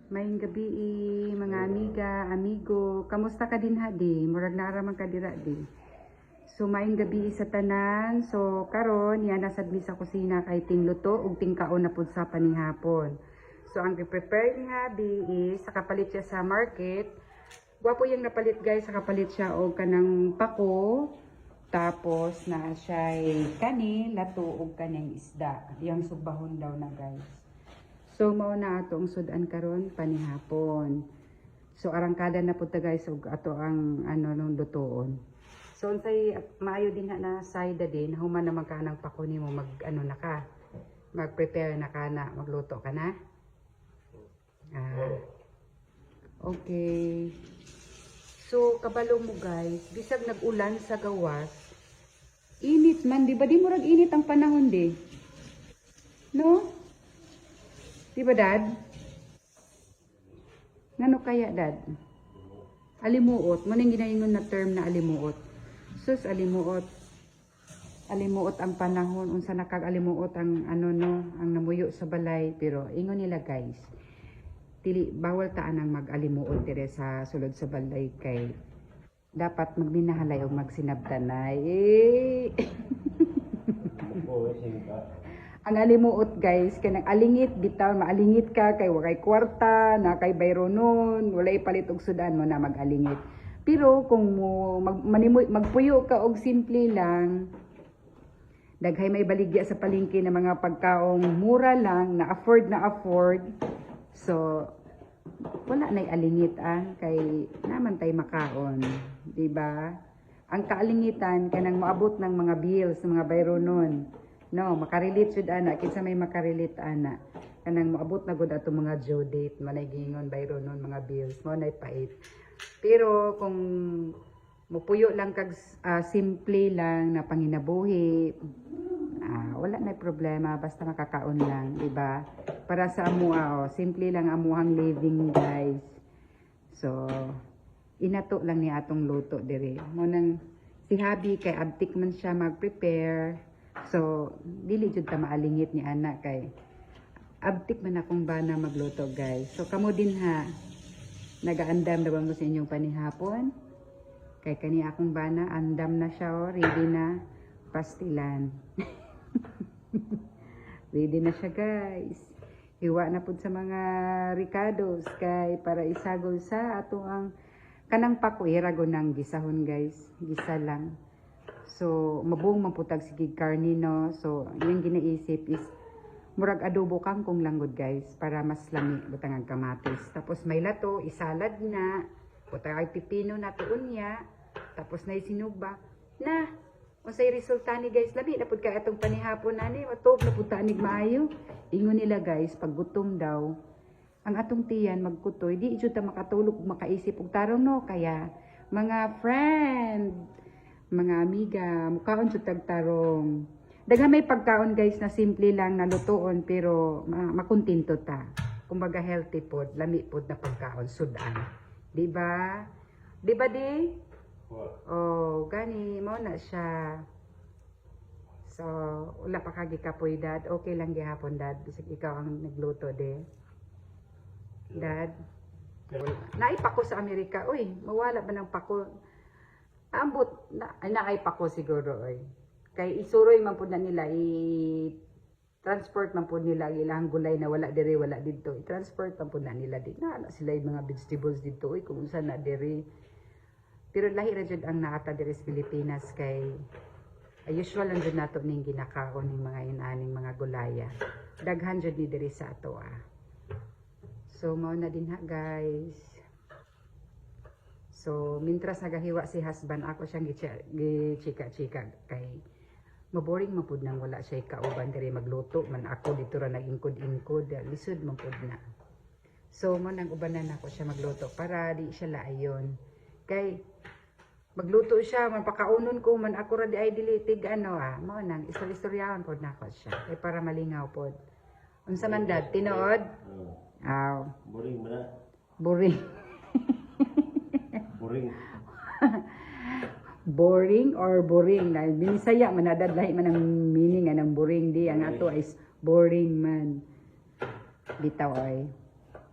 Maayong gabi, mga amiga, amigo. Kamusta ka din ha, di? Murag naraman ka dira, di. So, maayong gabi sa tanan. So, karon yan nasad mi sa kusina kay tingluto ug tingkaon na pud sa panihapon. So, ang i-prepare ni Habi is, kapalit siya sa market. Gwapo yung napalit guys, kapalit siya og kanang pako. Tapos, na siya kani, lato og kanang isda. Yung subahon daw na guys. So mao na ato ang sudan karon panihapon. So arangkada na pud ta guys og ato ang ano nung lutoon. So unsay maayo din na side din human na magkanang pako nimo mag ano na ka. Mag-prepare na kana, magluto ka na. Okay. So kabalo mo guys, bisag nag-ulan sa gawas. Init man, di ba? Di murag init ang panahon di. No? Diba, Dad? Ngano kaya, Dad? Alimuot. Maning ginaingon na term na alimuot. Sus, alimuot. Alimuot ang panahon. Unsa nakag-alimuot ang ano no, ang namuyo sa balay. Pero ingon nila, guys. Bawal taan ang mag-alimuot dire sa sulod sa balay kay dapat magminahalay o magsinabdanay. Ang alimuot guys, kanang alingit bitaw, maalingit ka kay wakay kwarta, na kay bayronon, walay palit og sudan mo na mag-alingit. Pero kung mo magpuyo ka og simple lang, daghay may baligya sa palengke na mga pagkaong mura lang, na afford. So wala nay alingit kay naman tay makaon, di ba? Ang kaalingitan kanang moabot ng mga bills, mga bayronon. No, makarelate jud ana, kinsa may makarelate ana. Kanang moabot na gud ato mga due date, manay gingon bayronon mga bills, mo nay pait. Pero kung mupuyo lang kag simple lang na panginabuhi, wala na problema basta makakaon lang, di ba? Para sa amua, simple lang amuhang living, guys. So, inato lang ni atong luto dire. Mo nang si Habi kay abtik man siya mag-prepare. So, dili jud ta maalingit ni anak kay abtik man akong bana magluto, guys. So, kamo din ha. Nagaandam na ba mo sa inyong panihapon? Kay kani akong bana, andam na siya, ready na pastilan. Ready na siya guys. Iwa na pud sa mga ricados kay para isagol sa ato ang kanang pakuira gunang gisahon guys. Gisa lang. So mabuong maputag sige karni no. So yung ginaisip is murag adobo kangkong langgod guys para mas lami butang ang kamatis. Tapos may lato, isalad na, butang ay pipino na tuon niya. Tapos na isinugba na unsay resulta ni guys, labi na pud kay atong panihapon ani, matob na pud tanig maayo. Ingon nila guys, pag gutom daw, ang atong tiyan magkutoy, di jud ta makatulog ug makaisip og tarong no, kaya mga friend, mga amiga, mukaon jud tag tarong. Daghan may pagkaon guys na simple lang na lutoon pero makontento ta. Kumbaga healthy pod, lami pod na pagkaon sudan. Di ba? Di ba di? Oh, gani mo na siya. So, wala pa kagi kapoy, Dad. Okay lang gihapon, Dad. Bisag ikaw ang nagluto, de. Dad. Naipako sa Amerika. Uy, mawala ba ng pako? Ambot, naipako siguro, oy. Kay isuroy man po na nila, i-transport man po nila, ilang gulay na wala dire, wala dito. I-transport man po na nila dito. Na sila yung mga vegetables dito, uy, kung saan na dire. Pero lahi ra jud ang naata diri sa Pilipinas kay usual lang jud nato ning ginakaon ning mga inaning mga gulaya. Daghan jud ni diri sa ato So mao na din ha guys. So mintras nagahiwa si husband ako siyang gichika-chika kay maboring man pud nang wala siya kauban diri magluto man ako dito ra nagingkod-ingkod lisod man pud na. So mo nang ubanan ako siya magluto para di siya laayon. Kay magluto siya, mapakaunon ko man ako ra di ay dilitig mao nang istoryahan pod nako siya kay para malingaw pod. Unsa man dad tinuod? Boring man na. Boring. Boring. Boring or boring na binisaya man nadad lahi man ang meaning ng boring di ang ato is boring man. Bitaw ay.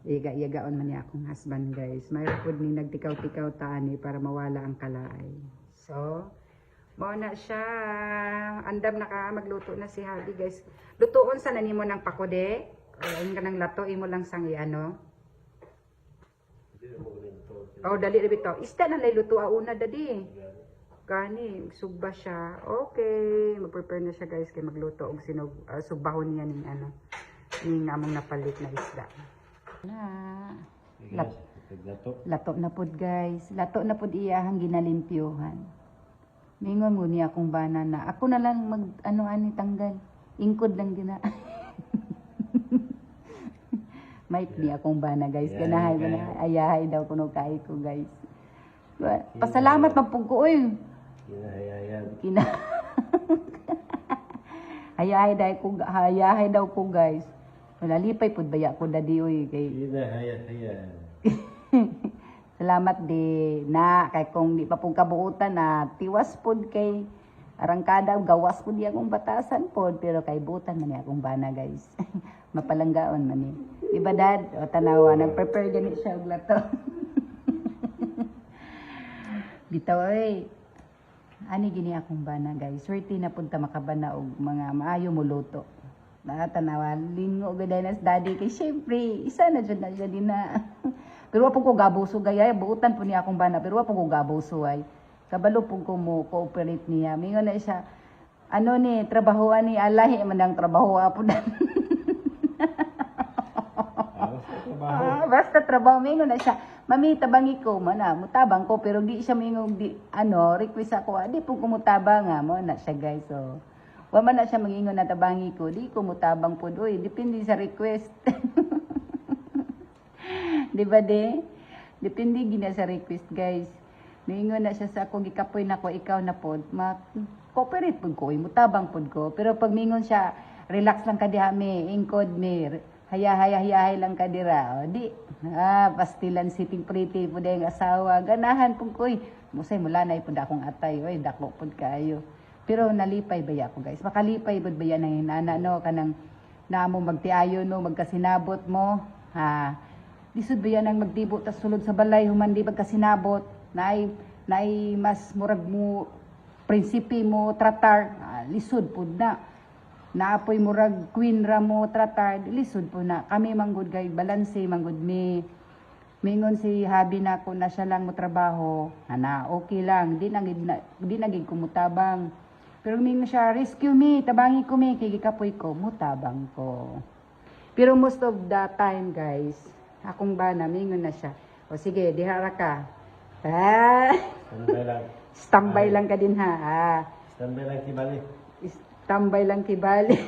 Iga-igaon man niya akong husband guys. Mayroon po ni nagtikaw-tikaw taani para mawala ang kalaay. So, na siya. Andam na ka, magluto na si Habi guys. Lutuon sa nanimo ng pakode. Ayun ka ng lato, imo lang sang ano. Oh, dali na bito. Ista na lay luto una dadi. Gani, sugba siya. Okay, mag-prepare na siya guys kay magluto og sinog sugbahon niya ning ano. Ning among napalit na isda. Na. Lato na pod guys. Lato na pod iyahang ginalimpyuhan. Mingon mo niya akong banana. Ako na lang mag ano-ani tanggal. Ingkod lang gina. Mike niya akong bana guys. Ganahay ganahay. Ayahay daw kuno kay ko guys. Pasalamat man pug ko oy. Kina. Hayahay daw ko guys. Wala lipay pud baya ko dadi oy kay. Salamat di na kay kung di pa pug kabuutan na tiwas pud kay arangkada gawas pud di akong batasan pod pero kay butan man ni akong bana guys. Mapalanggaon man ni. Diba dad? O tanawa nag-prepare gani siya og lato. Bitaw oy. Ani gini akong bana guys. Swerte na punta makabana og mga maayo mo luto. Tanawa lingo gaday nas daddy kay syempre isa na jud na siya din na. Pero wa po ko gabuso gaya buutan po niya akong bana pero wa po ko gabuso ay. Kabalo po ko mo cooperate niya. Mingon na siya ano ni trabahoan ni alahi man ang trabaho apo dan. Basta trabaho mingon na siya. Mami tabangi ko man mutabang ko pero di siya mingong di ano request ako di po ko mutabang mo na siya guys so wa man na siya mangingon na tabangi ko di ko mutabang pud oy depende sa request. Di ba de? Depende gina sa request guys. Mingon na siya sa ako gikapoy nako ikaw na pod cooperate pud ko mutabang pud ko pero pag mingon siya relax lang ka diha mi ingkod mi haya lang ka dira o di pastilan sitting pretty pud ang asawa ganahan pud ko musay mula na pud akong atay oy dako pud kaayo pero nalipay baya ko guys makalipay pud baya nang inana no kanang naamo magtiayo no magkasinabot mo lisod baya nang magtibo ta sulod sa balay human di magkasinabot naay mas murag mo prinsipi mo tratar lisod pud na naapoy murag queen ra mo tratar lisod po na kami manggod kay balanse manggod mi mingon si habi na ko na siya lang mo trabaho ana okay lang di nagig kumutabang pero mingon siya rescue me tabangi ko mi kay gikapoy ko mutabang ko pero most of the time guys akong bana mingon na siya o sige diha ra ka standby lang ka din ha Standby lang kibali. Tambay lang kibali.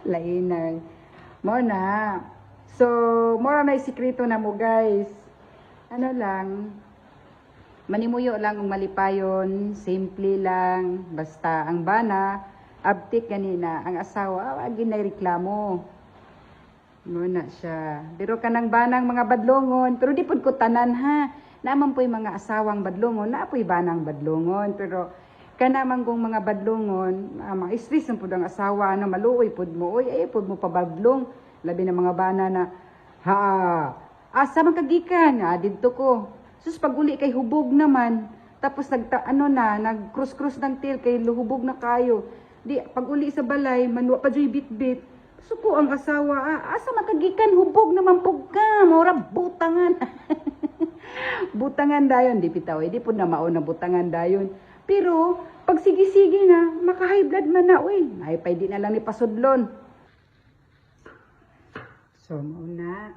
Lainan. Mo na. So, mora na sikreto na mo guys. Ano lang. Manimuyo lang ang malipayon. Simple lang. Basta ang bana. Abtik kanina. Ang asawa. Wagi na reklamo. Mo na siya. Pero kanang banang mga badlongon. Pero di pud ko tanan ha. Naman po'y mga asawang badlongon. Na po'y banang badlongon. Pero kanamang kong mga badlongon, mga stress ang pud ang asawa na maluoy pud mo, oy ay pud mo pabadlong, labi na mga bana na asa man kagikan, didto ko. Sus paguli kay hubog naman, tapos nag cross ng tail kay luhubog na kayo. Di paguli sa balay, manwa pa joy bitbit. Suko ang asawa, asa man kagikan hubog naman pug ka, mura butangan. Butangan dayon di bitaw, di pud na mao na butangan dayon. Pero, pag sige-sige na, maka-high blood man na, uy, mahipay di na lang ni pasudlon. So, mauna.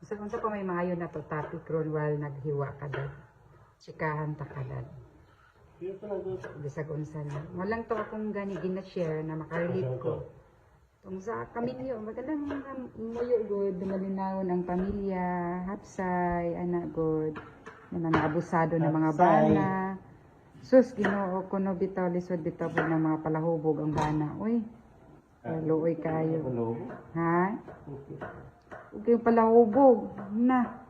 Unsa pa may maayo na to topic ron while naghiwa ka dad. Chikahan ta ka dad. Bisag unsa na. Walang to akong gani gina-share na makarelate ko. Tung sa kamilyo, magandang muyo good, dumalinawon ang pamilya, hapsay, anak good, na naabusado ng mga bana. Sus, Ginoo ko no bitaw lisod bitaw po ng mga palahubog ang bana. Uy, luoy kayo. Ha? Okay, palahubog. Na.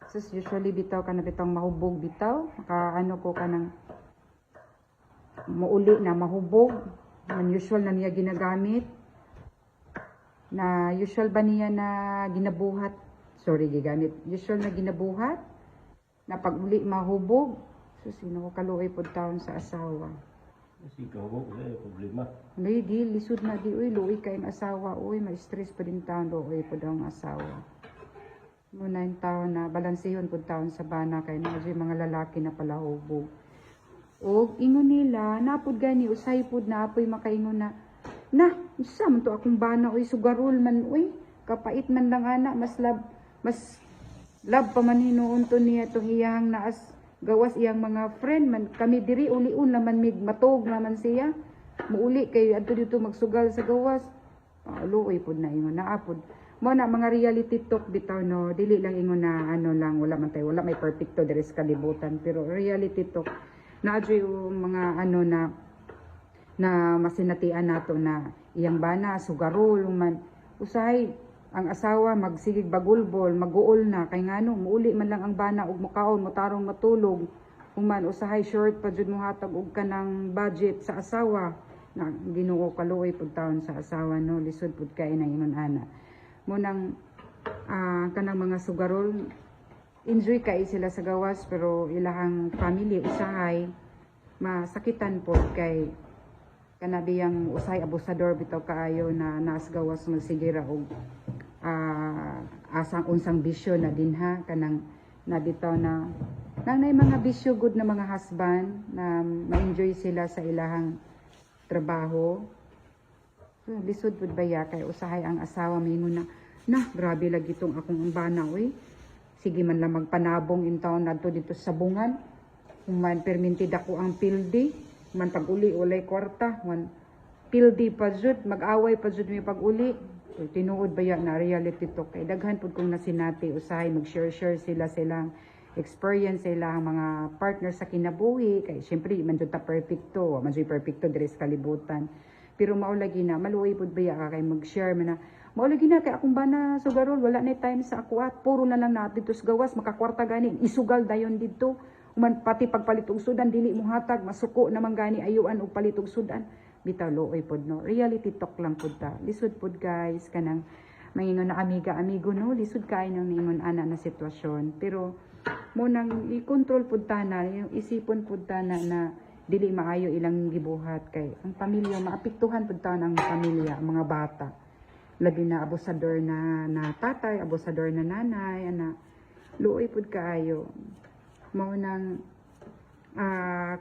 Sus, usually bitaw ka na bitaw mahubog bitaw. Ano ko ka ng muuli na mahubog. Unusual na niya ginagamit. na usual ba niya na ginabuhat, sorry gigamit, usual na ginabuhat, na pag uli mahubog, so sino ko kaluoy po taon sa asawa. Kasi ikaw mo, wala yung problema. Lady, lisod na di, uy, luoy kayong asawa, uy, may stress pa din taon, luoy po daw ang asawa. Muna yung taon na, balansihon po taon sa bana, kay na mga lalaki na pala hubog. O, ingon nila, napod gani, usay pod na, apoy makaingon na, isa man to akong bana, uy, sugarol man, uy, kapait man lang ana, mas love pa man hinuon to niya, itong iyang naas, gawas iyang mga friend man, kami diri, uliun naman, mig matog naman siya, muuli kay adto dito magsugal sa gawas, luoy pod na ingon, naapod. Mo na mga reality talk bitaw no, dili lang ingon na ano lang, wala man tayo, wala may perfecto diri sa kalibutan, pero reality talk, naadyo yung mga ano na masinatian nato na iyang bana sugarol man usahay ang asawa magsigig bagulbol maguol na kay ngano muuli man lang ang bana ug mukaon motarong matulog human usahay short pa jud mo hatag og kanang budget sa asawa na Ginoo kaluoy pud taon sa asawa no lisod pud kay na ingon ana mo nang kanang mga sugarol enjoy kay sila sa gawas pero ilahang family usahay masakitan po kay kanabiyang usay abusador bitaw kaayo na nas gawas magsigira og asang unsang bisyo na dinha kanang nabitaw na nang nay mga bisyo good na mga husband na ma-enjoy sila sa ilahang trabaho. So, lisod pud baya kay usahay ang asawa mingon na grabe lagi tong akong bana oy. Sige man lang magpanabong in taon nadto dito sa bungan. Man permintid ako ang pildi, man pag-uli ulay kwarta, man pildi pa jud, mag-away pa jud mi pag-uli. So, tinuod ba yan na reality talk kay daghan pud kung nasinati usahay mag-share silang experience sa ilang mga partner sa kinabuhi kay syempre man jud ta perfecto, man jud perfecto diri sa kalibutan. Pero maulagi na maluoy pud baya ka kay mag-share man na maulagi na kay akong bana sugarol wala na time sa ako at puro na lang na dito sa gawas makakwarta gani isugal dayon didto. Man pati pagpalitog sudan dili mo hatag masuko naman gani ayuan og palitog sudan bitaw looy pod no reality talk lang pod ta lisod pod guys kanang mangingon na amigo no lisod kay nang ningon ana na sitwasyon pero mo nang i-control pod ta na yung isipon pod ta na dili maayo ilang gibuhat kay ang pamilya maapektuhan pod ta ang pamilya ang mga bata labi na abusador na tatay abusador na nanay ana luoy pod kaayo mao nang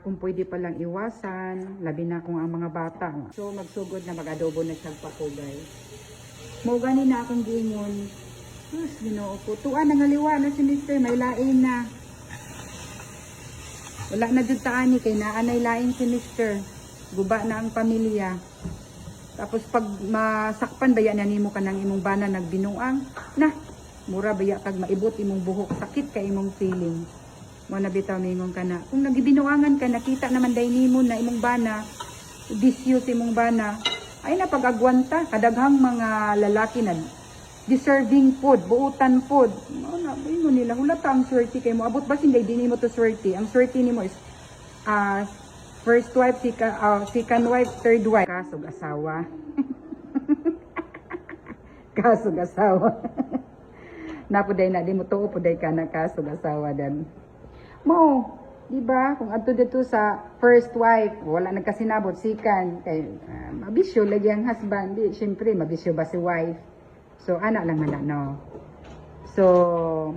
kung pwede palang iwasan labi na kung ang mga bata so magsugod na mag-adobo na siya pa ko guys mo gani na akong giingon Ginoo ko tuan na ngaliwa na si Mr. may lain na wala na jud taani kay naanay lain si Mr. guba na ang pamilya tapos pag masakpan baya na nimo kanang imong bana nagbinuang na mura baya kag maibot imong buhok sakit kay imong feeling mo na bitaw mingon kana kung nagibinuangan ka nakita naman day nimo na imong bana disyo si imong bana ay napagagwanta kadaghang mga lalaki na deserving food buutan food mo na mo nila hulata ang swerte kay mo abot ba sinday di nimo to swerte ang swerte nimo is first wife second wife third wife kasog asawa kasog asawa napuday na di mo tuo puday ka na kasog asawa dan mo, di ba? Kung adto dito sa first wife, wala nagkasinabot second kay mabisyo lagi ang husband, di syempre mabisyo ba si wife. So ana lang man no. So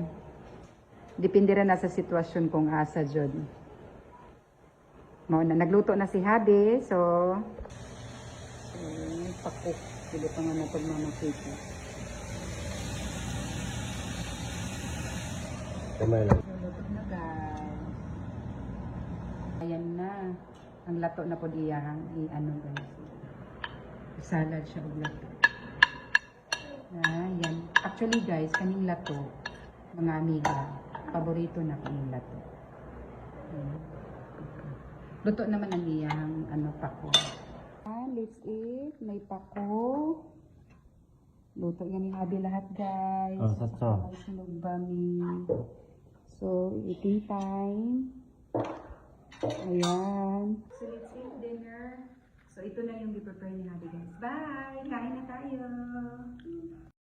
depende ra na sa sitwasyon kung asa jud. Mao na nagluto na si Habi, so pakok dili pa nga natog mamakita. Kamay lang. Luto na guys. Ayan na. Ang lato na po iyang i-ano guys. Salad siya og lato. Ayan. Actually guys, kaning lato, mga amiga, paborito na kaning lato. Luto naman ang iyang pako. Let's eat. May pako. Luto yan ni Habi lahat guys. Sakto. Sunog bami. So, eating time. Ayan. So, let's eat dinner. So, ito na yung i-prepare ni Hadi guys. Bye! Kain na tayo!